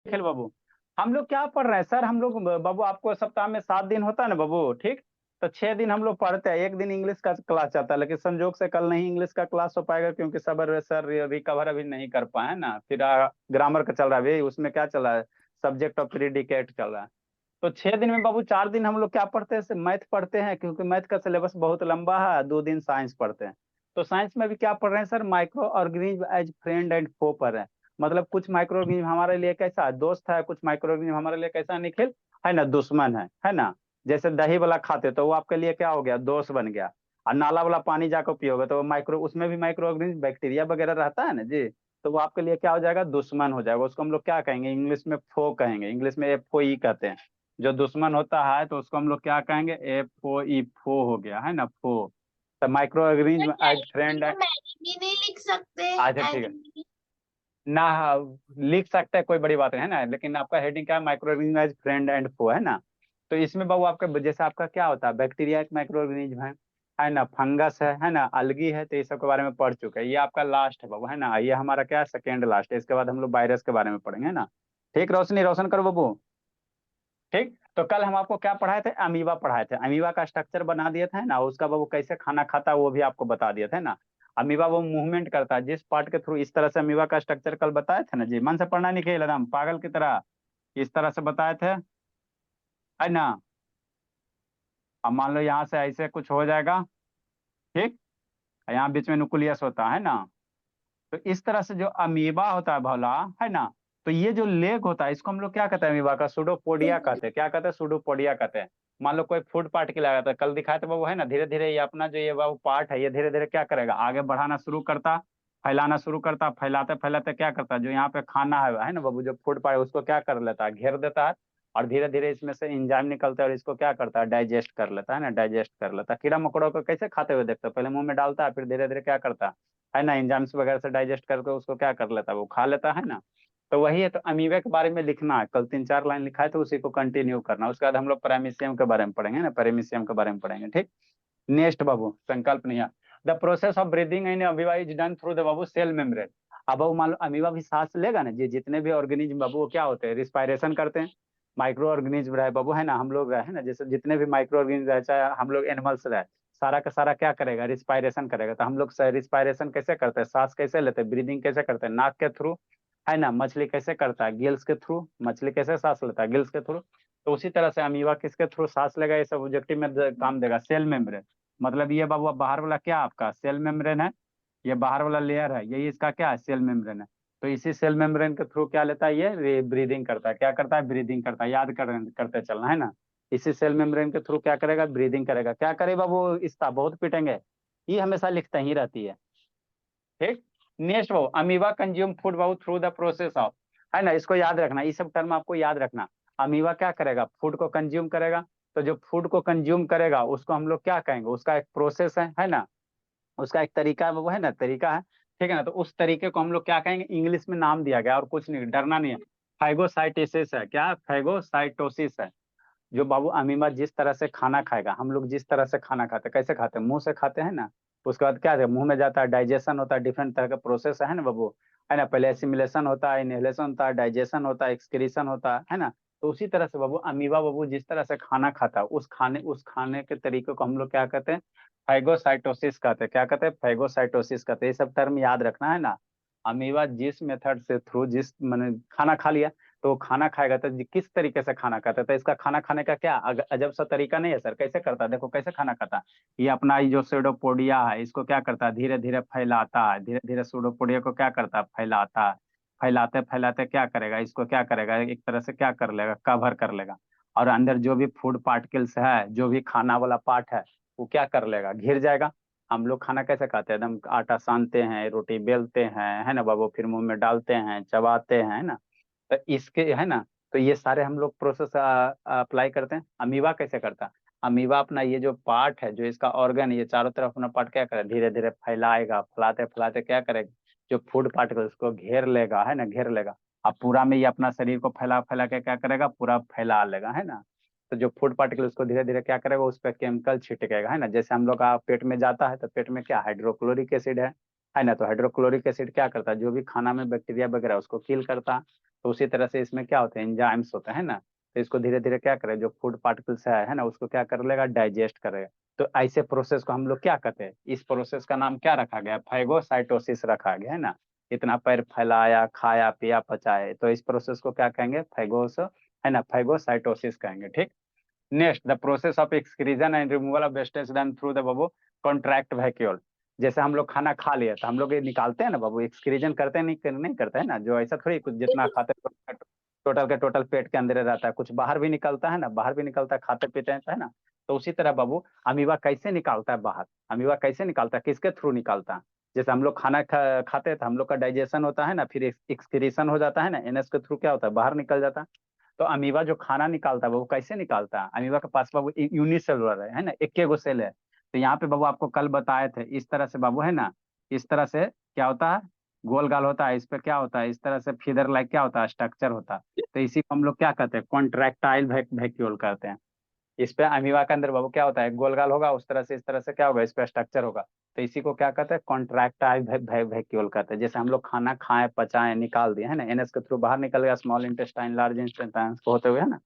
निखिल बाबू, हम लोग क्या पढ़ रहे हैं सर? हम लोग बाबू, आपको सप्ताह में 7 दिन होता है ना बाबू, ठीक? तो 6 दिन हम लोग पढ़ते हैं, एक दिन इंग्लिश का क्लास चलता है, लेकिन संजोग से कल नहीं इंग्लिश का क्लास हो पाएगा क्योंकि सर रिकवर अभी नहीं कर पाए ना। फिर ग्रामर का चल रहा है अभी, उसमें क्या चल रहा है, सब्जेक्ट ऑफ प्रिडिकेट चल रहा है। तो 6 दिन में बाबू 4 दिन हम लोग क्या पढ़ते हैं, मैथ पढ़ते हैं, क्योंकि मैथ का सिलेबस बहुत लंबा है। 2 दिन साइंस पढ़ते हैं। तो साइंस में भी क्या पढ़ रहे हैं sir? Microorganism as friend and foe पढ़ रहे हैं। मतलब कुछ माइक्रो ऑर्गेनिज्म हमारे लिए कैसा है, दोस्त है, कुछ माइक्रो ऑर्गेनिज्म हमारे लिए कैसा है निखिल, है ना, दुश्मन है ना। जैसे दही वाला खाते तो वो आपके लिए क्या हो गया, दोस्त बन गया। और नाला वाला पानी जाकर पियोगे तो वो माइक्रो, उसमें भी माइक्रो ऑर्गेनिज्म बैक्टीरिया वगैरह रहता है ना जी। तो वो आपके लिए क्या हो जाएगा, दुश्मन हो जाएगा। उसको हम लोग क्या कहेंगे, इंग्लिश में फो कहेंगे, इंग्लिश में FOE कहते हैं। जो दुश्मन होता है तो उसको हम लोग क्या कहेंगे, FOE, फो हो गया, है ना, फो। तो माइक्रो ऑर्गेनिज्म एज फ्रेंड। तो मैंने नहीं लिख सकते अच्छा ठीक है एनिमी। ना, लिख सकते हैं, कोई बड़ी बात नहीं है ना, लेकिन आपका हेडिंग क्या है, microorganism as friend and foe, है ना। तो इसमें बाबू आपका जैसे आपका क्या होता है, बैक्टीरिया एक माइक्रो ऑर्गेनिज्म है ना, फंगस है ना, अलगी है, तो ये सब के बारे में पढ़ चुके हैं। ये आपका लास्ट है बाबू, है ना, ये हमारा क्या है, सेकेंड लास्ट है। इसके बाद हम लोग वायरस के बारे में पढ़ेंगे, है ना। ठीक, रोशनी रोशन करो बाबू। ठीक, तो कल हम आपको क्या पढ़ाए थे, अमीबा पढ़ाए थे। अमीबा का स्ट्रक्चर बना दिया था ना, उसका वो कैसे खाना खाता है वो भी आपको बता दिया था ना। अमीबा वो मूवमेंट करता है जिस पार्ट के थ्रू, इस तरह से अमीबा का स्ट्रक्चर कल बताए थे ना जी। मन से पढ़ना निकल एकदम पागल की तरह, इस तरह से बताए थे, है ना। अब मान लो यहाँ से ऐसे कुछ हो जाएगा, ठीक, यहाँ बीच में न्यूक्लियस होता है ना। तो इस तरह से जो अमीबा होता है भोला, है ना, तो ये जो लेग होता है इसको हम लोग क्या कहते हैं, अमीबा का सूडोपोडिया कहते हैं। क्या कहते हैं, सूडोपोडिया कहते हैं। मान लो कोई फूड पार्ट के लगाता है, कल दिखाया था वो, है ना, धीरे धीरे ये अपना जो ये वो पार्ट है, ये धीरे धीरे क्या करेगा, आगे बढ़ाना शुरू करता, फैलाना शुरू करता, फैलाते फैलाते क्या करता है, जो यहाँ पे खाना है ना बाबू, जो फूड पार्ट है उसको क्या कर लेता है, घेर देता है। और धीरे धीरे इसमें से एंजाइम निकलता है और इसको क्या करता है, डाइजेस्ट कर लेता है ना, डाइजेस्ट कर लेता है। कीड़ा मकोड़ों को कैसे खाते हुए देखते हो, पहले मुंह में डालता है, फिर धीरे धीरे क्या करता है ना, एंजाइम्स वगैरह से डाइजेस्ट करके उसको क्या कर लेता है, वो खा लेता है ना। तो वही है, तो अमीबा के बारे में लिखना है, कल 3-4 लाइन लिखा है तो उसी को कंटिन्यू करना। उसके बाद हम लोग पैरामीशियम के बारे में पढ़ेंगे ना, पैरामीशियम के बारे में पढ़ेंगे, ठीक। नेक्स्ट बाबू, संकल्प नहीं है। The process of breathing in amoeba is done through the बाबू सेल मेम्ब्रेन। अब बाबू मान लो अमीबा भी सांस लेगा ना जी, जितने भी ऑर्गेनिज्म बाबू वो क्या होते हैं, रिस्पायरेशन करते हैं। माइक्रो ऑर्गेनिज्म रहे बाबू, है ना, हम लोग रहे, है ना, जैसे जितने भी माइक्रो ऑर्गेनिज्म रहे, चाहे हम लोग एनिमल्स रहे, सारा का सारा क्या करेगा, रिस्पायरेशन करेगा। तो हम लोग रिस्पायरेशन कैसे करते हैं, सांस कैसे लेते हैं, ब्रीदिंग कैसे करते हैं, नाक के थ्रू, है ना। मछली कैसे करता है, गिल्स के थ्रू। मछली कैसे सांस लेता है, गिल्स के थ्रू। तो उसी तरह से अमीबा किसके थ्रू सांस लेगा, ये सब ऑब्जेक्टिव में काम देगा, सेल मेम्ब्रेन। मतलब ये बाबू अब बाहर वाला क्या आपका सेल मेम्ब्रेन है, ये बाहर वाला लेयर है, यही इसका क्या है, सेल मेम्ब्रेन है। तो इसी सेल मेम्ब्रेन के थ्रू क्या लेता है, ये ब्रीदिंग करता है। क्या करता है, ब्रीदिंग करता है, याद करते चलना, है ना। इसी सेल मेम्ब्रेन के थ्रू क्या करेगा, ब्रीदिंग करेगा। क्या करे बाबू, इसका बहुत पीटेंगे, ये हमेशा लिखते ही रहती है, ठीक। Next Babu, amoeba consume food Babu through the process of, है ना, इसको याद रखना, ये सब टर्म आपको याद रखना। अमीबा क्या करेगा, फूड को कंज्यूम करेगा। तो जो फूड को कंज्यूम करेगा उसको हम लोग क्या कहेंगे, उसका एक प्रोसेस है ना, उसका एक तरीका है, वो है ना, तरीका है, ठीक है ना। तो उस तरीके को हम लोग क्या कहेंगे, इंग्लिश में नाम दिया गया और कुछ नहीं, डरना नहीं है। फाइगोसाइटोसिस है, क्या, फाइगोसाइटोसिस है। जो बाबू अमीबा जिस तरह से खाना खाएगा, हम लोग जिस तरह से खाना खाते हैं, कैसे खाते हैं, मुंह से खाते हैं ना। उसके बाद क्या है, मुंह में जाता है, डाइजेशन होता है, डिफरेंट तरह का प्रोसेस है ना बाबू, है ना। पहले एसिमिलेशन होता है, इनहेलेशन होता है, डाइजेशन होता है, एक्सक्रीशन होता है ना। तो उसी तरह से बाबू अमीबा बाबू जिस तरह से खाना खाता है, उस खाने के तरीके को हम लोग क्या कहते हैं, फाइगोसाइटोसिस कहते हैं। क्या कहते हैं, फाइगोसाइटोसिस कहते हैं। ये सब टर्म याद रखना, है ना। अमीबा जिस मेथड से थ्रू, जिस मैंने खाना खा लिया, तो वो खाना खाएगा तो किस तरीके से खाना खाता है, तो इसका खाना खाने का क्या अजब सा तरीका नहीं है सर, कैसे करता है, देखो कैसे खाना खाता है। ये अपना ये जो सूडोपोडिया है इसको क्या करता है, धीरे धीरे फैलाता है, धीरे धीरे सूडोपोडिया को क्या करता है, फैलाता है। फैलाते फैलाते क्या करेगा, इसको क्या करेगा, एक तरह से क्या कर लेगा, कवर कर लेगा। और अंदर जो भी फूड पार्टिकल्स है, जो भी खाना वाला पार्ट है, वो क्या कर लेगा, घिर जाएगा। हम लोग खाना कैसे खाते हैं, एकदम आटा सानते हैं, रोटी बेलते हैं, है ना बाबू, फिर मुंह में डालते हैं, चबाते हैं, है ना। तो इसके, है ना, तो ये सारे हम लोग प्रोसेस अप्लाई करते हैं। अमीबा कैसे करता है, अमीबा अपना ये जो पार्ट है, जो इसका ऑर्गन है, ये चारों तरफ अपना पार्ट क्या करेगा, धीरे धीरे फैलाएगा, फैलाते फैलाते क्या करेगा, जो फूड पार्टिकल उसको घेर लेगा, है ना, घेर लेगा। अब पूरा में ये अपना शरीर को फैला फैला के क्या करेगा, पूरा फैला लेगा, है ना। तो जो फूड पार्टिकल उसको धीरे धीरे क्या करेगा, उस पर केमिकल छिटकेगा, है ना। जैसे हम लोग का पेट में जाता है तो पेट में क्या, हाइड्रोक्लोरिक एसिड है ना। तो हाइड्रोक्लोरिक एसिड क्या करता है, जो भी खाना में बैक्टीरिया वगैरह उसको किल करता। तो उसी तरह से इसमें क्या होते हैं, एंजाइम्स होते हैं ना। तो इसको धीरे धीरे क्या करे, जो फूड पार्टिकल्स है ना, उसको क्या कर लेगा, डाइजेस्ट करेगा। तो ऐसे प्रोसेस को हम लोग क्या कहते हैं, इस प्रोसेस का नाम क्या रखा गया, फैगोसाइटोसिस रखा गया है ना। इतना पैर फैलाया, खाया पिया पचाए, तो इस प्रोसेस को क्या कहेंगे, फैगोस है ना, फैगोसाइटोसिस कहेंगे। ठीक। Next, the process of excretion and removal of wastage done through the बाबू कॉन्ट्रैक्ट वैक्यूल। जैसे हम लोग खाना खा लिया तो हम लोग ये निकालते हैं ना बाबू, एक्सक्रीजन करते हैं, नहीं करते हैं ना, जो ऐसा थोड़ी कुछ जितना खाते हैं टोटल के टोटल पेट के अंदर रहता है, कुछ बाहर भी निकलता है ना, बाहर भी निकलता है, खाते पीते हैं तो है ना। तो उसी तरह बाबू अमीबा कैसे निकालता है बाहर, अमीबा कैसे निकालता है, किसके थ्रू निकालता है। जैसे हम लोग खाना खाते हैं तो हम लोग का डाइजेशन होता है ना, फिर एक्सक्रीशन हो जाता है ना, एनएस के थ्रू क्या होता है, बाहर निकल जाता है। तो अमीबा जो खाना निकालता है वो कैसे निकालता है, अमीबा के पास बाबू यूनिसेलुलर है ना, एक गो सेल है। तो यहाँ पे बाबू आपको कल बताए थे, इस तरह से बाबू है ना, इस तरह से क्या होता है, गोल गाल होता है, इस पे क्या होता है, इस तरह से फीदर लाइक क्या होता है, स्ट्रक्चर होता है। तो इसी को हम लोग क्या कहते हैं, कॉन्ट्रैक्टाइल वैक्यूल कहते हैं। इस पे अमीबा के अंदर बाबू क्या होता है, गोलगाल होगा, उस तरह से इस तरह से क्या होगा, इस पे स्ट्रक्चर होगा। तो इसी को क्या कहते हैं, कॉन्ट्रैक्टाइल वैक्यूल कहते हैं। जैसे हम लोग खाना खाएं पचाएं निकाल दिए है ना, एनएस के थ्रू बाहर निकल गया, स्मॉल इंटेस्टाइन लार्ज इंटेस्टाइन को होते हुए है ना।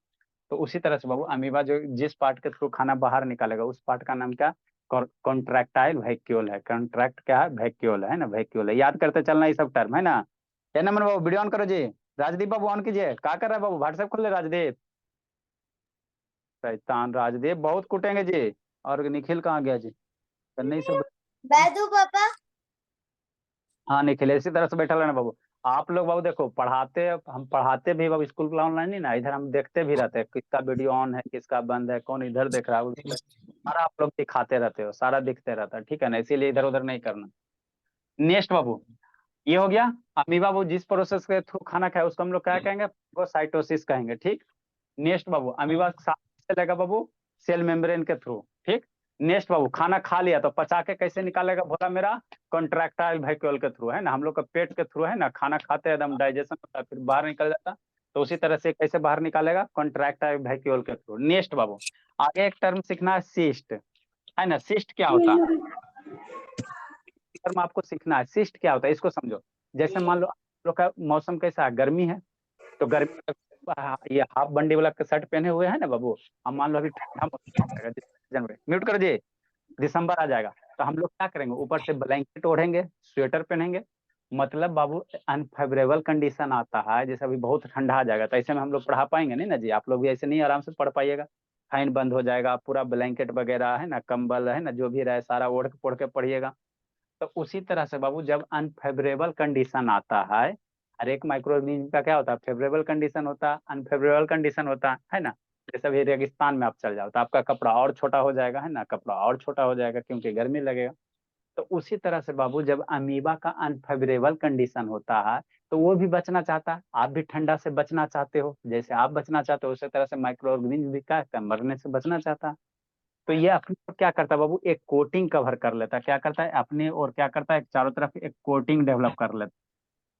तो उसी तरह से बाबू अमीबा जो जिस पार्ट के थ्रू खाना बाहर निकालेगा उस पार्ट का नाम क्या, कॉन्ट्रैक्टाइल वैक्यूल है। कॉन्ट्रैक्ट क्या है, वैक्यूल है ना, वैक्यूल है। याद करते चलना ये सब टर्म है ना। क्या नंबर बाबू, वीडियो ऑन करो जी। राजदीप बाबू ऑन कीजिए, क्या कर रहा है बाबू, व्हाट्सएप खोल ले राजदीप। शैतान राजदीप बहुत कुटेंगे जी। और निखिल कहाँ गया जी, चेन्नई से। बैदू पापा। हाँ निखिल इसी तरह से बैठा रहना बाबू। आप लोग बाबू देखो पढ़ाते, हम पढ़ाते भी बाबू स्कूल क्लास ऑनलाइन नहीं ना, इधर हम देखते भी रहते हैं किसका वीडियो ऑन है किसका बंद है, कौन इधर देख रहा है सारा आप लोग दिखाते रहते हो, सारा दिखते रहता है, ठीक है ना, इसीलिए इधर उधर नहीं करना। नेक्स्ट बाबू, ये हो गया अमीबा बाबू जिस प्रोसेस के थ्रू खाना खाए उसको हम लोग क्या कहेंगे, साइटोसिस कहेंगे। ठीक। नेक्स्ट बाबू अमीबा से लेगा बाबू, सेल मेम्ब्रेन के थ्रू। ठीक। नेक्स्ट बाबू खाना खा लिया तो पचा के कैसे निकालेगा बोला मेरा, कॉन्ट्रैक्टाइल वैक्यूल के थ्रू है ना, हम लोग का पेट के थ्रू है ना, खाना खाते हैं एकदम डाइजेशन होता है फिर बाहर निकल जाता। तो उसी तरह से कैसे बाहर निकालेगा, कॉन्ट्रैक्टाइल वैक्यूल के थ्रू। नेक्स्ट बाबू आगे एक टर्म सीखना है, सिस्ट है ना। सिस्ट क्या होता है, टर्म आपको सीखना है, सिस्ट क्या होता है इसको समझो। जैसे मान लो आप लोग का मौसम कैसा है, गर्मी है, तो गर्मी में ये हाफ बंडी वाला शर्ट पहने हुए है ना बाबू। अब मान लो अभी ठंडा मौसम आ जाएगा, जनवरी म्यूट कर दिए, दिसंबर आ जाएगा, तो हम लोग क्या करेंगे, ऊपर से ब्लैंकेट ओढ़ेंगे, स्वेटर पहनेंगे। मतलब बाबू अनफेवरेबल कंडीशन आता है, जैसे अभी बहुत ठंडा आ जाएगा, तो ऐसे में हम लोग पढ़ा पाएंगे नहीं ना जी, आप लोग भी ऐसे नहीं आराम से पढ़ पाइएगा। फैन बंद हो जाएगा, पूरा ब्लैंकेट वगैरह है ना, कंबल है ना, जो भी रहे सारा ओढ़ के पढ़ के पढ़िएगा। तो उसी तरह से बाबू जब अनफेवरेबल कंडीशन आता है, हर एक माइक्रो ऑर्गेनिज्म का क्या होता है, फेवरेबल कंडीशन होता है, अनफेवरेबल कंडीशन होता है ना। जैसे अभी रेगिस्तान में आप चल जाओ तो आपका कपड़ा और छोटा हो जाएगा है ना, कपड़ा और छोटा हो जाएगा क्योंकि गर्मी लगेगा। तो उसी तरह से बाबू जब अमीबा का अनफेवरेबल कंडीशन होता है तो वो भी बचना चाहता है, आप भी ठंडा से बचना चाहते हो, जैसे आप बचना चाहते हो उसी तरह से माइक्रो ऑर्गेनिज्म भी क्या है, मरने से बचना चाहता है। तो ये अपने और क्या करता है बाबू, एक कोटिंग कवर कर लेता है, क्या करता है अपने और क्या करता है, चारों तरफ एक कोटिंग डेवलप कर लेता है।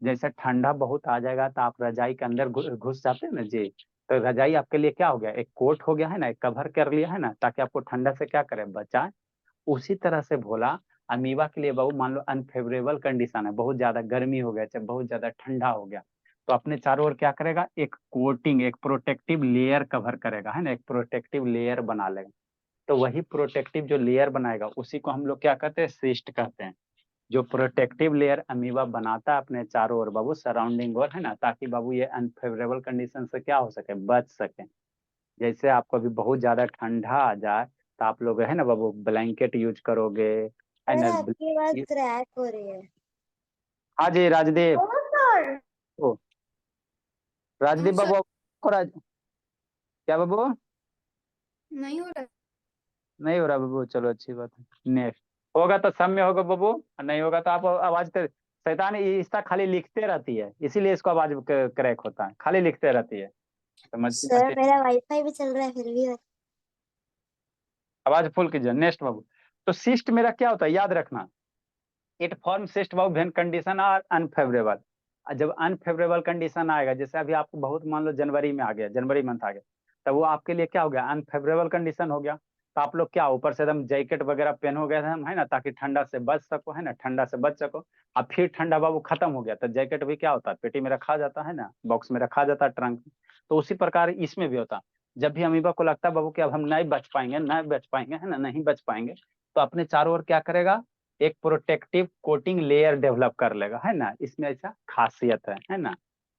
जैसे ठंडा बहुत आ जाएगा तो आप रजाई के अंदर घुस जाते हैं ना जी, तो रजाई आपके लिए क्या हो गया, एक कोट हो गया है ना, एक कवर कर लिया है ना, ताकि आपको ठंडा से क्या करे, बचाए। उसी तरह से भोला अमीबा के लिए बाबू मान लो अनफेवरेबल कंडीशन है, बहुत ज्यादा गर्मी हो गया चाहे बहुत ज्यादा ठंडा हो गया, तो अपने चारों ओर क्या करेगा, एक कोटिंग एक प्रोटेक्टिव लेयर कवर करेगा है ना, एक प्रोटेक्टिव लेयर बना लेगा। तो वही प्रोटेक्टिव जो लेयर बनाएगा उसी को हम लोग क्या कहते हैं, सिस्ट कहते हैं। जो प्रोटेक्टिव लेयर अमीबा बनाता है अपने चारों ओर बाबू सराउंडिंग और है ना, ताकि बाबू ये अनफेवरेबल कंडीशन से क्या हो सके, बच सके। जैसे आपको अभी बहुत ज्यादा ठंडा आ जाए तो आप लोग है ना बाबू ब्लैंकेट यूज करोगे है ना। आपकी बात क्रैक हो रही है। हाँ जी राजदीप, सर। ओ राजदीप बाबू क्या बाबू, नहीं हो रहा। नहीं हो रहा बाबू, चलो अच्छी बात है। नेक्स्ट होगा तो सब में होगा बाबू, और नहीं होगा तो आप आवाज कर, शैतान इसका खाली लिखते रहती है इसीलिए इसको आवाज क्रैक होता है, खाली लिखते रहती है, समझती सर मत। मेरा वाईफाई भी चल रहा है फिर भी। आवाज फुल कीजिए। नेक्स्ट बाबू, तो सिस्ट मेरा क्या होता है याद रखना, इट फॉर्म सिस्ट बाबू व्हेन कंडीशन आर अनफेवरेबल। जब अनफेवरेबल कंडीशन आएगा, जैसे अभी आपको बहुत मान लो जनवरी में आ गया, जनवरी मंथ आ गया, तब वो आपके लिए क्या हो गया, अनफेवरेबल कंडीशन हो गया। तो आप लोग क्या ऊपर से एकदम जैकेट वगैरह पहनोगे हम, है ना, ताकि ठंडा से बच सको, है ना, ठंडा से बच सको। अब फिर ठंडा बाबू खत्म हो गया तो जैकेट भी क्या होता है, पेटी में रखा जाता है ना, बॉक्स में रखा जाता है, ट्रंक में। तो उसी प्रकार इसमें भी होता है। जब भी अमीबा को लगता है बाबू कि अब हम नहीं बच पाएंगे, नहीं बच पाएंगे, है ना, नहीं बच पाएंगे, तो अपने चारों ओर क्या करेगा, एक प्रोटेक्टिव कोटिंग लेयर डेवलप कर लेगा, है ना, इसमें ऐसा खासियत है ना।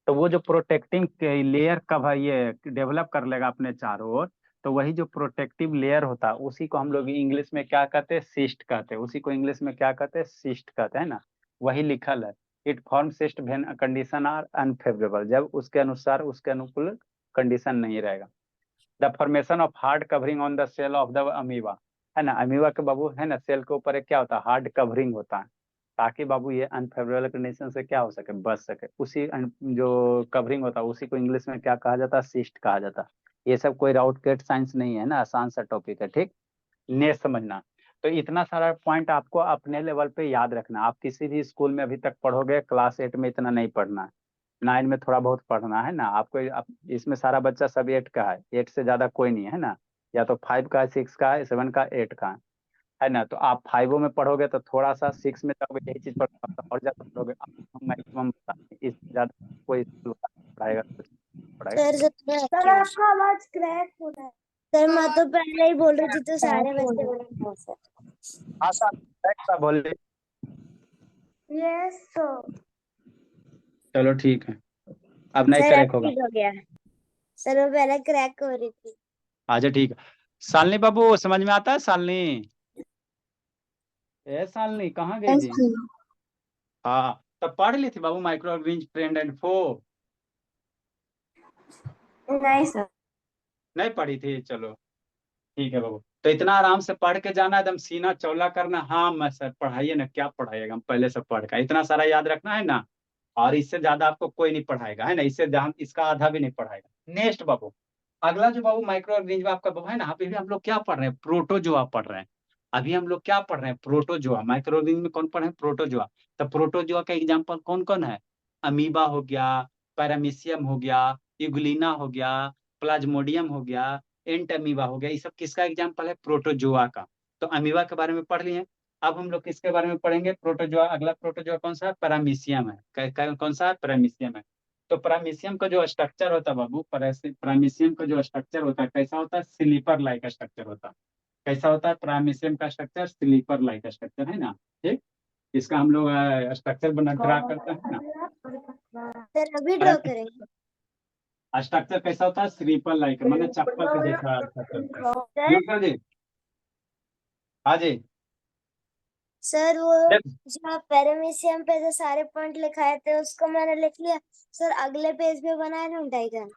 तो वो जो प्रोटेक्टिंग लेयर कब है ये डेवलप कर लेगा अपने चारों ओर, तो वही जो प्रोटेक्टिव लेयर होता है उसी को हम लोग इंग्लिश में क्या कहते हैं, सिस्ट कहते हैं। उसी को इंग्लिश में क्या कहते हैं, सिस्ट कहते हैं ना। वही लिखल है, it form cyst when condition are unfavourable, जब उसके अनुसार उसके अनुकूल कंडीशन नहीं रहेगा। The formation of hard covering on the cell of the amoeba, है ना, अमीबा के बाबू, है ना, सेल के ऊपर एक क्या होता है, हार्ड कवरिंग होता है, ताकि बाबू ये अनफेवरेबल कंडीशन से क्या हो सके, बच सके। उसी जो कवरिंग होता है उसी को इंग्लिश में क्या कहा जाता है, सिस्ट कहा जाता है। ये सब कोई राउटकेट साइंस नहीं है ना, आसान सा टॉपिक है, ठीक, ने समझना। तो इतना सारा पॉइंट आपको अपने लेवल पे याद रखना। आप किसी भी स्कूल में अभी तक पढ़ोगे, क्लास 8 में इतना नहीं पढ़ना है, 9 में थोड़ा बहुत पढ़ना है ना आपको। इसमें सारा बच्चा सब 8 का है, 8 से ज्यादा कोई नहीं है ना, या तो 5 का है, 6 का है, 7 का, 8 का है ना। तो आप 5 में पढ़ोगे तो थोड़ा सा 6 में जाओगे, यही चीज पढ़ोगे, और ज्यादा पढ़ोगे मैक्सिमम इससे ज्यादा कोई स्कूल पढ़ाएगा, कुछ पढ़ाएगा। सर सर आपका आवाज क्रैक हो रहा है। सर मैं तो पहले ही बोल रही थी तो सारे बच्चे बोले सर। हाँ सर, बोल रही। Yes sir. चलो ठीक है, अब नहीं सर अब करेक्ट होगा। ठीक हो गया। सर वो पहले क्रैक हो रही थी। अच्छा ठीक है। शालिनी बाबू समझ में आता है, शालिनी, ए शालिनी कहाँ गई यस थी? सर। हाँ, तब पढ़ ली थी बाबू माइक्रो ऑर्गेनिज फ्रेंड एंड फो? नहीं सर। नहीं पढ़ी थी, चलो ठीक है बाबू। तो इतना आराम से पढ़ के जाना, एकदम सीना चौला करना, हाँ मैं सर पढ़ाइए ना, क्या पढ़ाइएगा, हम पहले से पढ़ का इतना सारा याद रखना है ना। और इससे ज्यादा आपको कोई नहीं पढ़ाएगा, है ना, इससे इसका आधा भी नहीं पढ़ाएगा। नेक्स्ट बाबू, अगला जो बाबू माइक्रो ऑर्गेनिज्म आपका बाबू है ना, अभी भी हम लोग क्या पढ़ रहे हैं, प्रोटोजोआ पढ़ रहे हैं। अभी हम लोग क्या पढ़ रहे हैं, प्रोटोजोआ। माइक्रो ऑर्गेनिज्म में कौन पढ़ रहे हैं, प्रोटोजोआ। तो प्रोटोजोआ का एग्जाम्पल कौन कौन है, अमीबा हो गया, पैरामीशियम हो गया, यूग्लिना हो गया, प्लाज्मोडियम हो गया, एंट अमीबा हो गया। ये सब किसका एग्जाम्पल है, प्रोटोजोआ का। तो अमीबा के बारे में पढ़ लिए। अब हम लोग किसके बारे में पढ़ेंगे, प्रोटोजोआ। अगला प्रोटोजोआ कौन सा है, पैरामीशियम है। कौन सा है, पैरामीशियम है। तो पैरामीशियम का जो स्ट्रक्चर होता है बाबू, पैरामीशियम का जो स्ट्रक्चर होता है कैसा होता है, स्लीपर लाइक स्ट्रक्चर होता है। कैसा होता है पैरामीशियम का स्ट्रक्चर, स्लीपर लाइक स्ट्रक्चर, है ना, ठीक। इसका हम लोग स्ट्रक्चर बना ड्रा करते हैं ना। सर अभी ड्रॉ करेंगे। स्ट्रक्चर कैसा होता है, स्लीपर लाइक, मैंने चप्पल के देखा अच्छा चलता है। सर यूं कर जी, हाँ जी। सर वो जो पैरामीशियम पे जो सारे पॉइंट लिखाए थे उसको मैंने लिख लिया। सर अगले पेज पे बनाए ना डायग्राम।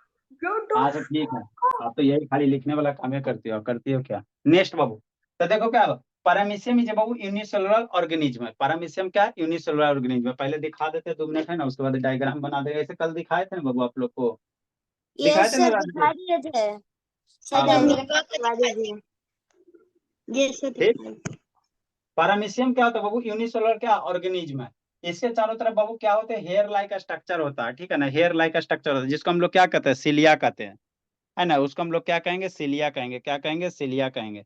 अच्छा ठीक है, आप तो यही खाली लिखने वाला काम है, करती हो क्या। नेक्स्ट बाबू, तो देखो क्या, paramecium is Babu unicellular organism है। पैरामीशियम क्या है, यूनिसेलुलर ऑर्गेनिज्म है। पहले दिखा देते 2 मिनट, है ना, उसके बाद डायग्राम बना देगा। ऐसे कल दिखाए थे ना बाबू आप लोग को, दिखाए यस थे ना सर राजू? दिखा दिए थे। सर हाँ बाबू, डायग्राम दिखा दीजिए। यस सर ठीक। दिखाई। पैरामीशियम क्या होता है बाबू, यूनिसेलुलर क्या ऑर्गेनिज्म है। इसके चारों तरफ बाबू क्या होते हैं, हेयर लाइक स्ट्रक्चर होता है, ठीक है ना, हेयर लाइक स्ट्रक्चर होता है, जिसको हम लोग क्या कहते हैं, सिलिया कहते हैं, है ना। उसको हम लोग क्या कहेंगे, सिलिया कहेंगे। क्या कहेंगे, सिलिया कहेंगे।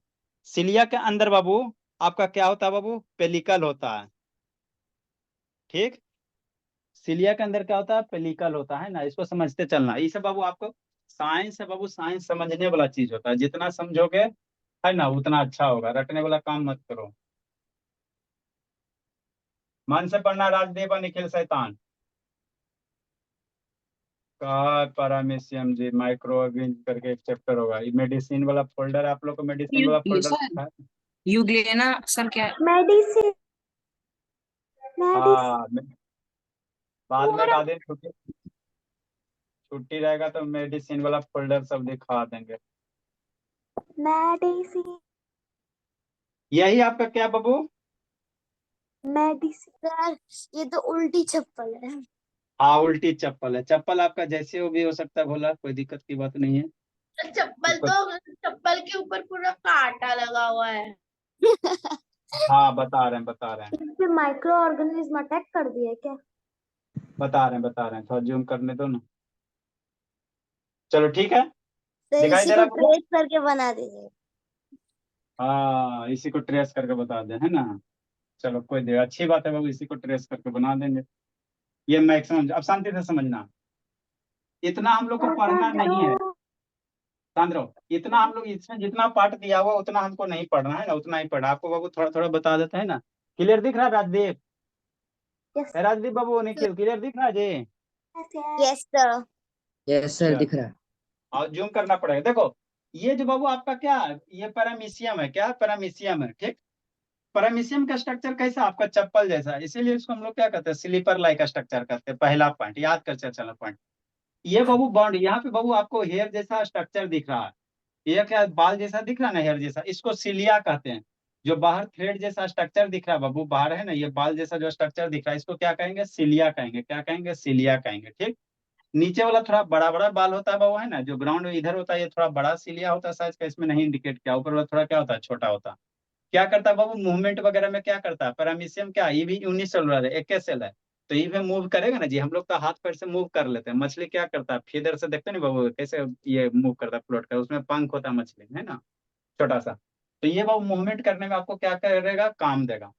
सिलिया के अंदर बाबू आपका क्या होता है बाबू, पेलिकल होता है, ठीक। सिलिया के अंदर क्या होता है, पेलिकल होता है ना, इसको समझते चलना। ये सब बाबू आपको साइंस है बाबू, साइंस समझने वाला चीज होता है। जितना समझोगे, है ना, उतना अच्छा होगा। रटने वाला काम मत करो, मन से पढ़ना। राजदेव और निखिल शैतान का पैरामीशियम जी, माइक्रो ऑर्गेनिज्म करके एक चैप्टर होगा। ये मेडिसिन वाला फोल्डर, आप लोग को मेडिसिन वाला फोल्डर सर है। यूग्लेना सर क्या है? मेडिसिन मेडिसिन हाँ, बाद में का दिन छुट्टी छुट्टी रहेगा तो मेडिसिन वाला फोल्डर सब दिखा देंगे। मेडिसिन यही आपका क्या बाबू, मेडिसिन। सर ये तो उल्टी चप्पल है। हाँ उल्टी चप्पल है। चप्पल आपका जैसे हो भी हो सकता है भोला, कोई दिक्कत की बात नहीं है। इसको चप्पल के ऊपर पूरा कांटा लगा हुआ है। हाँ बता रहे हैं माइक्रो ऑर्गेनिज्म अटैक कर दिया क्या? बता रहे हैं, थोड़ा जूम करने दो ना। चलो ठीक है, सर दिखाई इसी दे को रहा है बाबू? ट्रेस करके बना दीजिए। हाँ, इसी को ट्रेस करके बता दे, है ना। चलो कोई दे, अच्छी बात है बाबू, इसी को ट्रेस करके बना देंगे। ये मैक्सिमम, अब शांति से समझना, इतना हम लोग को पढ़ना नहीं है। शांत रहो, इतना हम लोग इसमें जितना पार्ट दिया हुआ उतना हमको नहीं पढ़ना है ना, उतना ही पढ़ा आपको बाबू, थोड़ा थोड़ा बता देते हैं ना। क्लियर दिख रहा है राजदीप? राजदीप बाबू, निखिल, क्लियर दिख रहा है जी? Yes sir. यस सर, दिख रहा है। और जूम करना पड़ेगा, देखो ये जो बाबू आपका क्या है, ये पैरामीशियम है, क्या है? पैरामीशियम है, ठीक। पैरामीशियम का स्ट्रक्चर कैसा? आपका चप्पल जैसा है, इसीलिए इसको हम लोग क्या कहते हैं, स्लीपर लाइक स्ट्रक्चर कहते हैं। पहला पॉइंट याद कर, चला पॉइंट। ये बाबू बॉन्ड, यहाँ पे बाबू आपको हेयर जैसा स्ट्रक्चर दिख रहा है, ये क्या बाल जैसा दिख रहा है ना, हेयर जैसा, इसको सिलिया कहते हैं। जो बाहर थ्रेड जैसा स्ट्रक्चर दिख रहा है बाबू, बाहर है ना, ये बाल जैसा जो स्ट्रक्चर दिख रहा है, इसको क्या कहेंगे? सिलिया कहेंगे। क्या कहेंगे? सिलिया कहेंगे, ठीक। नीचे वाला थोड़ा बड़ा बड़ा बाल होता है बाबू, है ना, जो ग्राउंड इधर होता है, ये थोड़ा बड़ा सिलिया होता है साइज का, इसमें नहीं इंडिकेट किया। ऊपर वाला थोड़ा क्या होता है, छोटा होता है। क्या करता है बाबू, मूवमेंट वगैरह में क्या करता है? पैरामीशियम क्या, ये भी यूनिसेलुलर है, एक सेल है, तो ये भी मूव करेगा ना जी। हम लोग तो हाथ पैर से मूव कर लेते हैं, मछली क्या करता है, फीदर से देखते नहीं बाबू कैसे ये मूव करता है, फ्लोट कर, उसमें पंख होता है मछली में, है ना, छोटा सा। तो ये बाबू मूवमेंट करने में आपको क्या करेगा, काम देगा।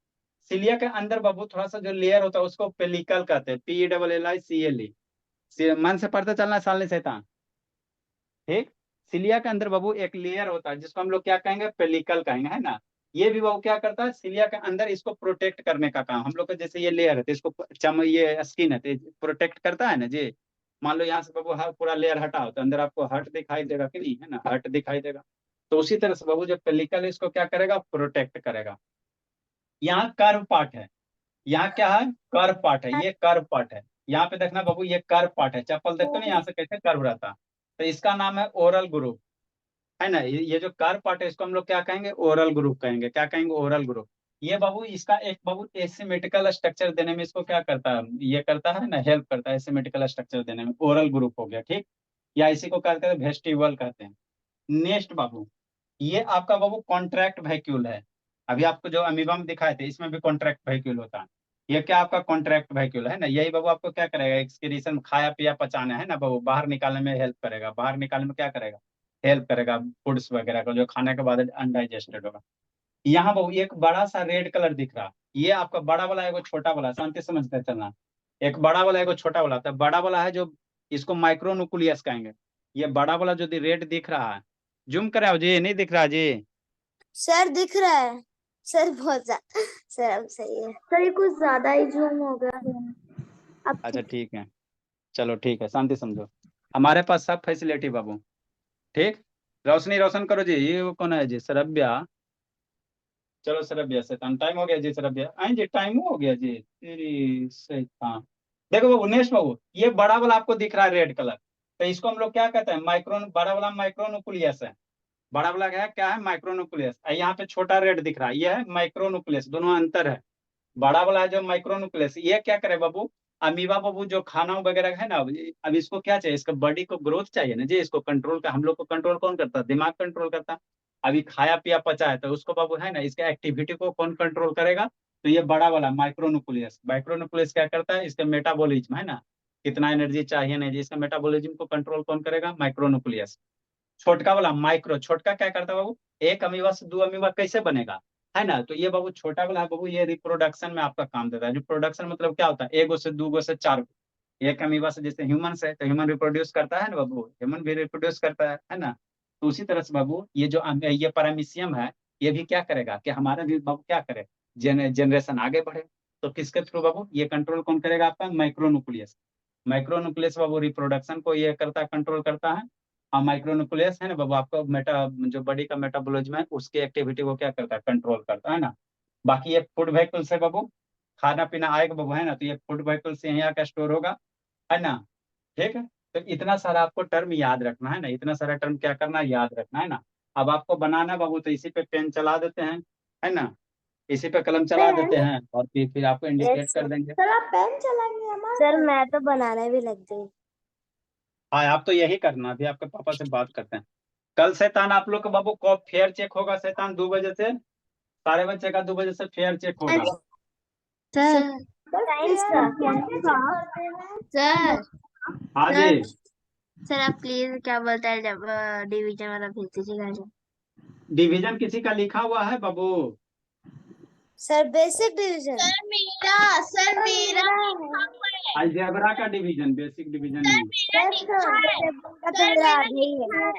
सिलिया के अंदर बाबू थोड़ा सा जो लेयर होता है उसको पेलिकल कहते हैं, PELLICALE। मन से पढ़ते चलना, सालनी शैतान, ठीक। सिलिया के अंदर बाबू एक लेयर होता है जिसको हम लोग क्या कहेंगे, पेलिकल कहेंगे, है ना। ये भी बाबू क्या करता है, सिलिया के अंदर इसको प्रोटेक्ट करने का काम हम लोग का, जैसे ये लेयर है तो इसको ये स्किन है तो प्रोटेक्ट करता है ना जी। मान लो यहाँ से बाबू पूरा लेयर हटा हो तो अंदर आपको हर्ट दिखाई देगा कि नहीं, है ना, हर्ट दिखाई देगा। तो उसी तरह से बाबू जो पेलिकल है इसको क्या करेगा, प्रोटेक्ट करेगा। यहाँ कर्व पार्ट है, यहाँ क्या है, कर्व पार्ट है, ये कर्व पार्ट है। यहाँ पे देखना बाबू, ये कर्व पार्ट है, चप्पल देखते हो ना यहाँ से कैसे कर्व रहता है, तो इसका नाम है ओरल ग्रुप, है ना। ये जो कर्व पार्ट है इसको हम लोग क्या कहेंगे, ओरल ग्रुप कहेंगे। क्या कहेंगे, ओरल ग्रुप। ये बाबू इसका एक बाबू एसिमेट्रिकल स्ट्रक्चर देने में इसको क्या करता है, ये करता है ना, हेल्प करता है एसिमेट्रिकल स्ट्रक्चर देने में, ओरल ग्रुप हो गया, ठीक। या इसी को कहते हैं वेस्टिबल कहते हैं। नेक्स्ट बाबू, ये आपका बाबू कॉन्ट्रैक्ट वैक्यूल है। अभी आपको जो अमीबा में दिखाए थे इसमें भी कॉन्ट्रैक्ट वैक्यूल होता है। ये क्या आपका कॉन्ट्रैक्ट वैक्यूल है ना, यही बाबू आपको क्या करेगा, एक्सक्रीशन, खाया पिया पचाना, है ना बाबू, बाहर निकालने में हेल्प करेगा, बाहर निकालने में क्या करेगा, हेल्प करेगा, फूड्स वगैरह को जो खाने के बाद अनडाइजेस्टेड होगा। यहाँ बाबू एक बड़ा सा रेड कलर दिख रहा, ये आपका बड़ा वाला है, छोटा वाला, शांति समझते चलना। एक बड़ा वाला है, छोटा वाला, तो बड़ा वाला है जो, इसको माइक्रोन्यूक्लियस कहेंगे। ये बड़ा वाला जो रेड दिख रहा है, जूम कराओ जी, नहीं दिख रहा जी? सर दिख रहा है सर, बहुत ज्यादा सर, अब सही है सर, ये कुछ ज्यादा ही जूम हो गया अब। अच्छा ठीक है, चलो ठीक है, शांति समझो, हमारे पास सब फैसिलिटी बाबू, ठीक। रोशनी रोशन करो जी, ये वो कौन है जी, सरब्या। चलो सरब्या से टाइम हो गया जी, सरब्या आई जी, टाइम हो गया जी, तेरी सही। हाँ देखो बाबू, नेक्स्ट बाबू, ये बड़ा वाला आपको दिख रहा है रेड कलर, तो इसको हम लोग क्या कहते हैं, माइक्रोन, बड़ा वाला माइक्रोन्यूक्लियस है। बड़ा वाला क्या है, माइक्रोन्यूक्लियस। यहाँ पे छोटा रेड दिख रहा है, ये है माइक्रोन्यूक्लियस, दोनों अंतर है। बड़ा वाला है जो माइक्रोन्यूक्लियस, ये क्या करे बाबू, अमीबा बाबू जो खाना वगैरह है ना, अब इसको क्या चाहिए, इसका बॉडी को ग्रोथ चाहिए ना जी, इसको कंट्रोल का, हम लोग को कंट्रोल कौन करता है, दिमाग कंट्रोल करता है। अभी खाया पिया पचा है तो उसको बाबू है ना, इसके एक्टिविटी को कौन कंट्रोल करेगा, तो ये बड़ा वाला माइक्रोन्यूक्लियस। माइक्रोन्यूक्लियस क्या करता है, इसका मेटाबॉलिज्म, है ना, कितना एनर्जी चाहिए नहीं जी, इसका मेटाबॉलिज्म को कंट्रोल कौन करेगा, माइक्रोन्यूक्लियस। छोटका वाला माइक्रो, छोटका क्या करता है बाबू, एक अमीबा से दो अमीबा कैसे बनेगा, है ना। तो ये बाबू छोटा वाला है बाबू, ये रिप्रोडक्शन में आपका काम देता है। रिप्रोडक्शन मतलब क्या होता है, एक से दो से चार, एक अमीबा से, जैसे ह्यूमन से, तो ह्यूमन रिप्रोड्यूस करता है ना बाबू, ह्यूमन भी रिप्रोड्यूस करता है ना। तो उसी तरह से बाबू ये जो ये पैरामीशियम है, ये भी क्या करेगा कि हमारा भी बाबू क्या करे, जनरेशन आगे बढ़े। तो किसके थ्रू बाबू, ये कंट्रोल कौन करेगा, आपका माइक्रोन्यूक्लियस। माइक्रोन्यूक्लियस बाबू रिप्रोडक्शन को ये करता, कंट्रोल करता है। और माइक्रोन्यूक्लियस है ना बाबू, आपको जो बॉडी का मेटाबॉलिज्म है उसकी एक्टिविटी को क्या करता है, कंट्रोल करता है ना। बाकी ये फूड व्हीकल से बाबू, खाना पीना आएगा बाबू, है ना, तो ये फूड व्हीकल से यहाँ का स्टोर होगा, है ना, ठीक है। तो इतना सारा आपको टर्म याद रखना है ना, इतना सारा टर्म क्या करना है, याद रखना है ना। अब आपको बनाना बाबू, तो इसी पे पेन चला देते हैं, है ना, इसी पे कलम चला देते हैं और फिर आपको इंडिकेट कर देंगे। सर आप पेन चलाएंगे हमारा? सर मैं तो बनाने भी लग गई। हाँ आप तो यही करना, अभी आपके पापा से बात करते हैं। कल शैतान आप लोग का बाबू को फेयर चेक होगा शैतान, 2 बजे से, सारे बच्चे का 2 बजे से फेयर चेक होगा। सर सर हाँ जी, सर आप प्लीज क्या बोलते हैं, जब डिवीजन वाला भेज दीजिएगा। डिवीजन किसी का लिखा हुआ है बाबू? सर बेसिक डिवीजन सर मेरा अलजेब्रा का डिवीजन, बेसिक डिवीजन नहीं। का तो मेरा आगे ही है।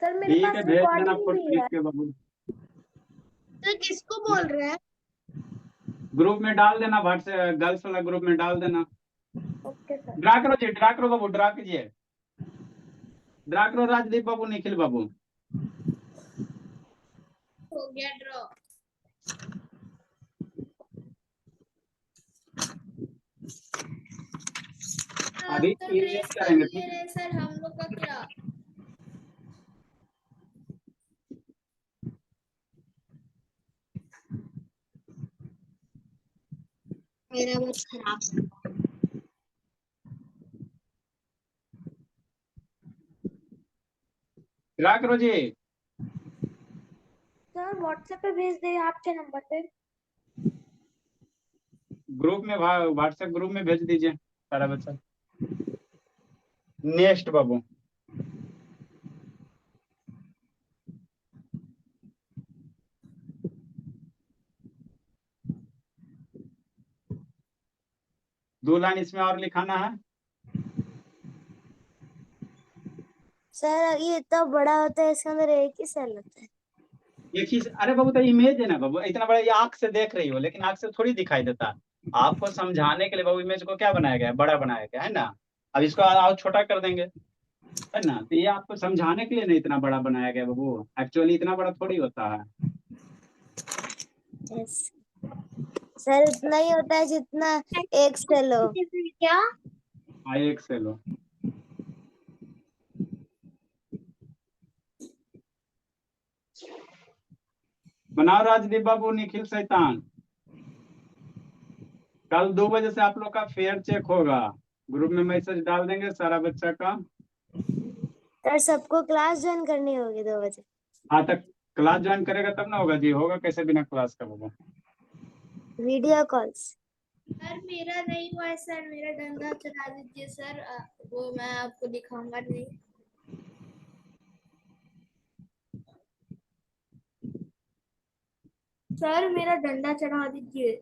सर मेरे ठीक पास है, भेज देना रिकॉर्डिंग फोटो भी लिख है। के बाबू। सर किसको बोल रहे हैं? ग्रुप में डाल देना, व्हाट्सएप गर्ल्स वाला ग्रुप में डाल देना। Okay sir. ड्रा करो जी, ड्रा करो बाबू, ड्रा कीजिए, ड्रा करो राजदीप बाबू, निखिल बाबू। हो गया ड्रॉ। अभी तो इरेज ड्रेस कर करेंगे, ले ठीक है? रहे सर, हम लोग का क्या? मेरा बहुत खराब। ड्रा करो जी। सर व्हाट्सएप पे भेज दे आपके नंबर पे। ग्रुप में, व्हाट्सएप ग्रुप में भेज दीजिए सारा बच्चा। नेक्स्ट बाबू। दो लाइन इसमें और लिखाना है। सर ये इतना बड़ा होता है, इसके अंदर एक ही सेल होता है। एक ही, अरे बाबू तो इमेज है ना बाबू, इतना बड़ा, ये आंख से देख रही हो लेकिन आंख से थोड़ी दिखाई देता। आपको समझाने के लिए बाबू इमेज को क्या बनाया गया है, बड़ा बनाया गया है ना। अब इसको और छोटा कर देंगे, है ना। तो ये आपको समझाने के लिए नहीं इतना बड़ा बनाया गया बाबू, एक्चुअली इतना बड़ा थोड़ी होता है। यस सर, इतना ही होता है जितना एक सेल हो। क्या? हाँ, एक से लो। बनाओ राजदीप बाबू, निखिल शैतान। कल 2 बजे से आप लोग का फेयर चेक होगा, ग्रुप में मैसेज डाल देंगे सारा बच्चा का। सर सबको क्लास ज्वाइन करनी होगी 2 बजे। हाँ, तक क्लास ज्वाइन करेगा तब ना होगा जी, होगा कैसे बिना क्लास का बाबू? Video calls. सर मेरा नहीं हुआ है सर, मेरा डंडा चढ़ा दीजिए सर, वो मैं आपको दिखाऊंगा नहीं। सर मेरा डंडा चढ़ा दीजिए।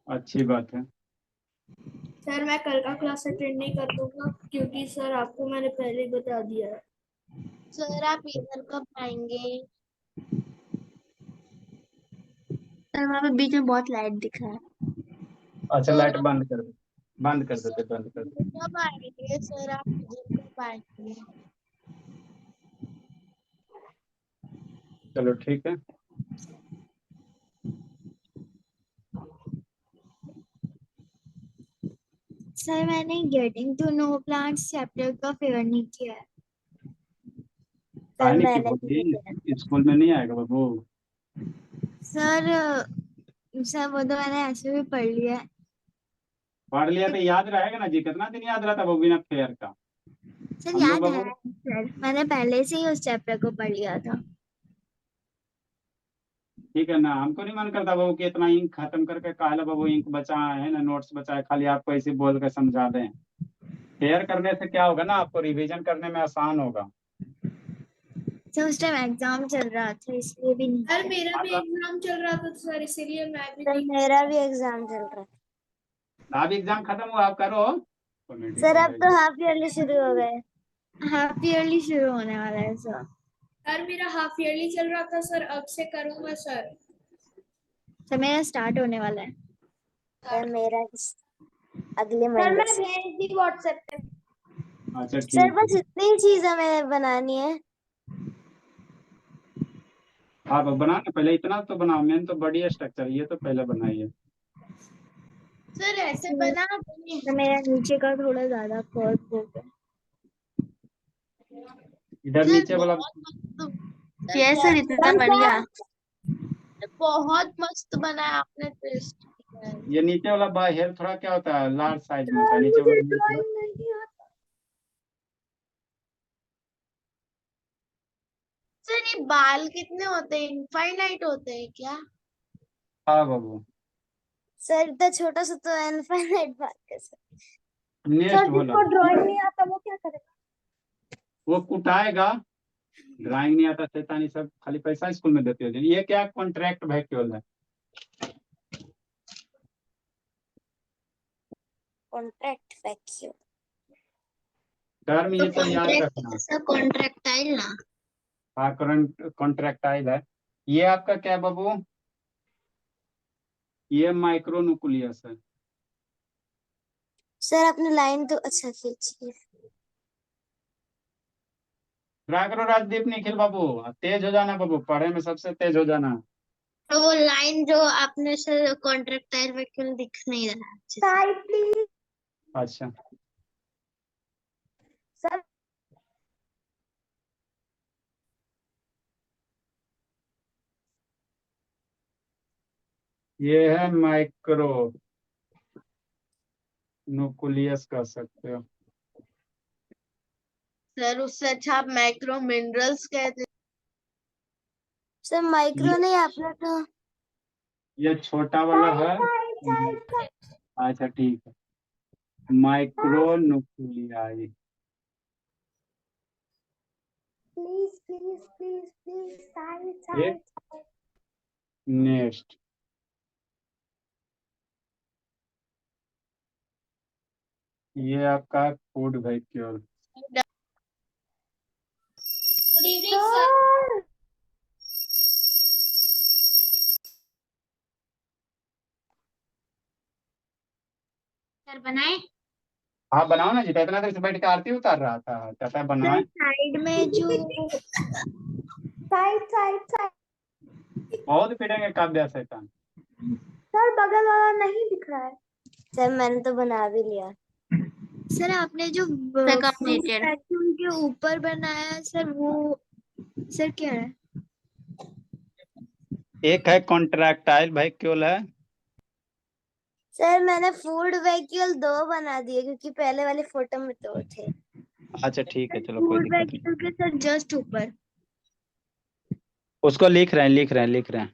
अच्छी बात है। सर मैं कल का क्लास अटेंड नहीं कर दूंगा क्योंकि सर आपको मैंने पहले ही बता दिया है। सर आप इधर कब आएंगे? सर वहाँ पे बीच में बहुत लाइट दिख रहा है। अच्छा, लाइट बंद कर दो, बंद कर देते, बंद कर दो। कब आएंगे सर, आप इधर कब आएंगे? चलो ठीक है। सर मैंने getting to know plants chapter का फेवर नहीं किया है। सर की मैंने भी नहीं किया। होगी, स्कूल में नहीं आएगा बाबू। सर सर वो तो मैंने ऐसे भी पढ़ लिया है। पढ़ लिया तो याद रहेगा ना जी, कितना दिन याद रहता बाबू बिना फेयर का? सर हम लोग याद बाबू, है सर, मैंने पहले से ही उस चैप्टर को पढ़ लिया था। ठीक है ना। हमको नहीं मन करता बाबू कि इतना इंक खत्म करके काला बाबू इंक बचा है ना, नोट्स बचा है, खाली आपको ऐसे बोल के समझा दें। फेयर करने से क्या होगा ना, आपको रिवीजन करने में आसान होगा। सर उस टाइम एग्जाम चल रहा था इसलिए भी नहीं। सर मेरा भी एग्जाम चल रहा था सर, इसीलिए मैं भी सर नहीं। मेरा भी एग्जाम चल रहा है। अब एग्जाम खत्म हुआ, आप करो। सर अब तो हाफ ईयरली शुरू हो गए। हाफ ईयरली शुरू होने वाला है सर। सर मेरा हाफ ईयरली चल रहा था सर, अब से करूंगा सर। सर मेरा स्टार्ट होने वाला है। सर मेरा अगले सर मंडे मैं से। भेज दी व्हाट्सएप पे। अच्छा सर ठीक बस है। इतनी ही चीज हमें बनानी है। हाँ बाबू, बना ना, पहले इतना तो बनाओ, मेन तो बड़ी स्ट्रक्चर ये तो पहले बनाइए। सर ऐसे बना तो मेरा नीचे का थोड़ा ज्यादा कर्व हो गया। इधर नीचे वाला। यस सर, इतना बढ़िया, बहुत मस्त बना है आपने टेस्ट। ये नीचे वाला हेयर थोड़ा क्या होता है, लार्ज साइज में होता है नीचे वाला hair थोड़ा। नहीं आता सर, ये बाल कितने होते हैं, इनफाइनाइट होते हैं क्या? हाँ बाबू। सर इतना छोटा सा तो इनफाइनाइट बात कैसे? नेक्स्ट सर बोला, जिसको ड्राइंग नहीं आता वो क्या करेगा? वो कुटाएगा। ड्राइंग नहीं आता शैतानी सब खाली पैसा स्कूल में देते हो। ये क्या कॉन्ट्रैक्ट वैक्यूल है? Contract vacuum. टर्म ये सब याद रखना। कॉन्ट्रैक्टाइल ना। हाँ, करंट कॉन्ट्रैक्टाइल है। ये आपका क्या बाबू? ये माइक्रोन्यूक्लियस है। सर अपनी लाइन तो अच्छा खींचिए। ट्राई करो राजदीप निखिल बाबू, तेज हो जाना बाबू, पढ़े में सबसे तेज हो जाना। तो वो लाइन जो आपने सर कॉन्ट्रैक्टाइल वैक्यूम दिख नहीं रहा अच्छे से। Side please. अच्छा, सर ये है माइक्रो न्यूक्लियस कह सकते हो। सर उससे अच्छा आप माइक्रो मिनरल्स कहते। सर माइक्रो नहीं, आपने तो ये छोटा वाला है। अच्छा ठीक है, micro nuclei. Please please please please side ये साइड। नेक्स्ट, ये आपका food vacuole. Good evening sir. Sir बनाए। आप बनाओ ना जी, तो इतना देर से बैठ के आरती उतार रहा था, कहता है बनाए। साइड में जो साइड साइड साइड। बहुत पीटेंगे काव्या शैतान। सर बगल वाला नहीं दिख रहा है। सर मैंने तो बना भी लिया। सर आपने जो completed. वैक्यूम के ऊपर बनाया सर वो सर क्या है? एक है कॉन्ट्रैक्टाइल वैक्यूल है। सर मैंने फूड वैक्यूल 2 बना दिए क्योंकि पहले वाली फोटो में 2 थे। अच्छा ठीक है, चलो कोई फूड दिक्कत नहीं। वैक्यूम के सर जस्ट ऊपर। उसको लिख रहे हैं, लिख रहे हैं, लिख रहे हैं।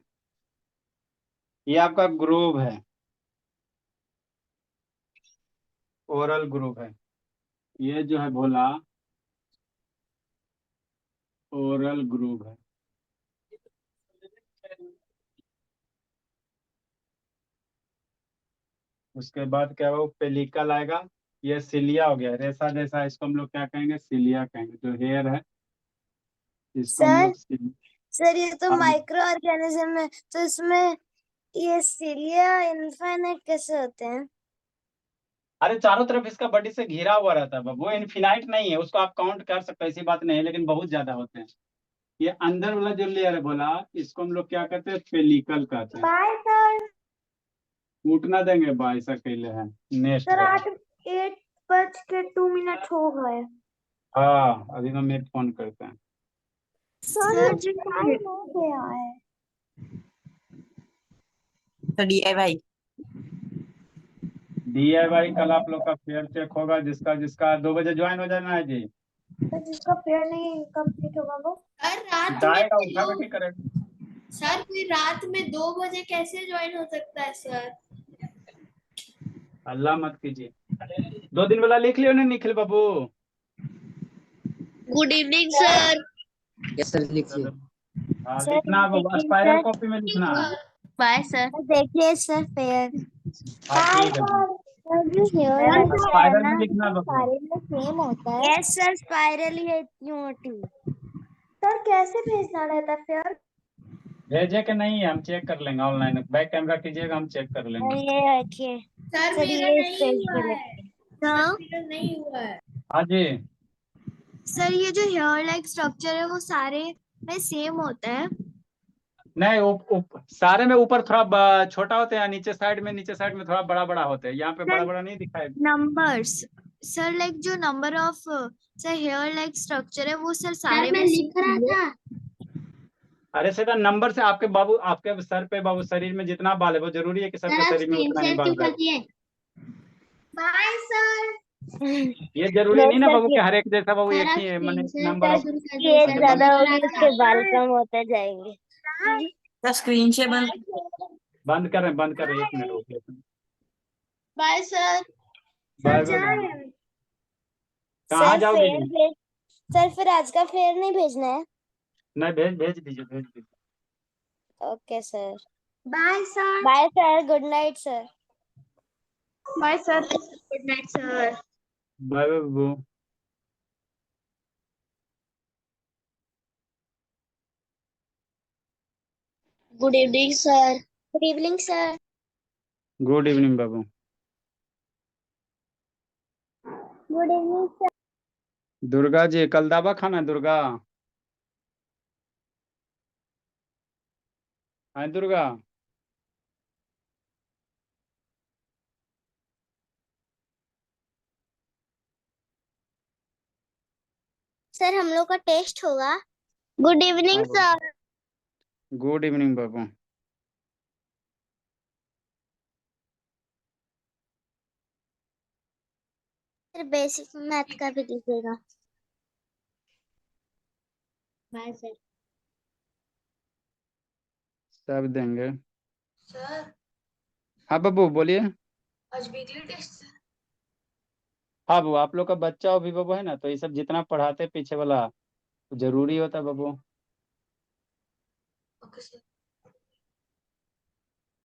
ये आपका ग्रूव है, ओरल ग्रूव है। ये जो है भोला, ओरल ग्रूव है। उसके बाद क्या वो पेलिकल आएगा। ये सिलिया हो गया, रेसा जैसा, इसको हम लोग क्या कहेंगे? सिलिया कहेंगे। जो हेयर है इसको हम सर लोग सर ये तो हाँ, माइक्रो ऑर्गेनिज्म है, तो इसमें ये सिलिया इनफाइनाइट कैसे होते हैं? अरे चारों तरफ इसका बॉडी से घिरा हुआ रहता है, वो इनफिनाइट नहीं है, उसको आप काउंट कर सकते हो, ऐसी बात नहीं है, लेकिन बहुत ज्यादा होते हैं। ये अंदर वाला जो लेयर है बोला, इसको हम लोग क्या कहते हैं? पेलिकल कहते हैं। Bye sir. टूटना देंगे बाईस अकेले हैं। नेक्स्ट सर है। 8:02 हो गए। हाँ, अभी हम एक फोन करते हैं। सर जो टाइम हो गया है। तो DIY. DIY कल आप लोग का फेयर चेक होगा, जिसका जिसका 2 बजे ज्वाइन हो जाना है जी। तो जिसका फेयर नहीं कंप्लीट होगा वो सर रात में जाएगा, उठा बैठी करेगा। सर कोई रात में 2 बजे कैसे ज्वाइन हो सकता है सर? अल्लाह मत कीजिए। 2 दिन वाला लिख लियो ना निखिल बाबू। Good evening sir. Yes sir लिखिए। हाँ, सर लिखना देखिए स्पाइरल सर, कॉपी में लिखना। Bye sir. देखिए सर फेयर। हाँ ठीक है। सर जो हेयर है स्पाइरल ना में लिखना वो बाबू। सारे में सेम होता है। यस सर स्पाइरल ही है इतनी मोटी। सर कैसे भेजना रहता है फेयर? भेजे के नहीं है, हम चेक कर लेंगे ऑनलाइन, बैक कैमरा कीजिएगा, हम चेक कर लेंगे। ये रखिए सर सर, मेरा ये नहीं पेज हुआ पे है। लिखिए। सर मेरा नहीं हुआ है। हाँ जी। सर ये जो हेयर लाइक स्ट्रक्चर है वो सारे में सेम होता है? नहीं, सारे में ऊपर थोड़ा छोटा होते हैं, नीचे साइड में थोड़ा बड़ा बड़ा होते हैं। यहाँ पे बड़ा बड़ा नहीं दिखाई। नंबर्स सर लाइक जो number of sir hair like structure है वो सर सारे में लिख रहा था। अरे सेटा नंबर से आपके बाबू, आपके सर पे बाबू, शरीर में जितना बाल है वो जरूरी है कि सबके शरीर में उतना ही बाल रहे। Bye sir. ये जरूरी नहीं ना बाबू कि हर एक जैसा बाबू एक ही है, स्क्रीन मैंने शेयर नंबर ऑफ। ये ज्यादा होगी उसके बाल कम होते जाएंगे। तो स्क्रीन से बंद. बंद कर रहे हैं, बंद कर रहे हैं, 1 मिनट रुकिए। Bye sir. Bye sir bye. जाए कहाँ सर जाओगे फेयर जी? भेज। सर फिर आज का फेयर नहीं भेजना है? नहीं, भेज भेज दीजिए, भेज दीजिए। Okay sir. Bye sir. Bye sir, good night sir. Bye sir, good night sir. Bye bye बाबू। Good evening sir. Good evening sir. Good evening बाबू। Good evening sir. Durga ji, कल दावा खाना दुर्गा। हाँ दुर्गा। सर हम लोग का टेस्ट होगा। गुड इवनिंग हाँ सर। गुड इवनिंग बाबू। सर बेसिक मैथ का भी दीजिएगा। Bye sir. सब देंगे। सर हाँ बाबू बोलिए। आज वीकली टेस्ट है। हाँ बाबू, आप लोग का बच्चा अभिभावक है ना, तो ये सब जितना पढ़ाते पीछे वाला जरूरी होता है बाबू। Okay sir.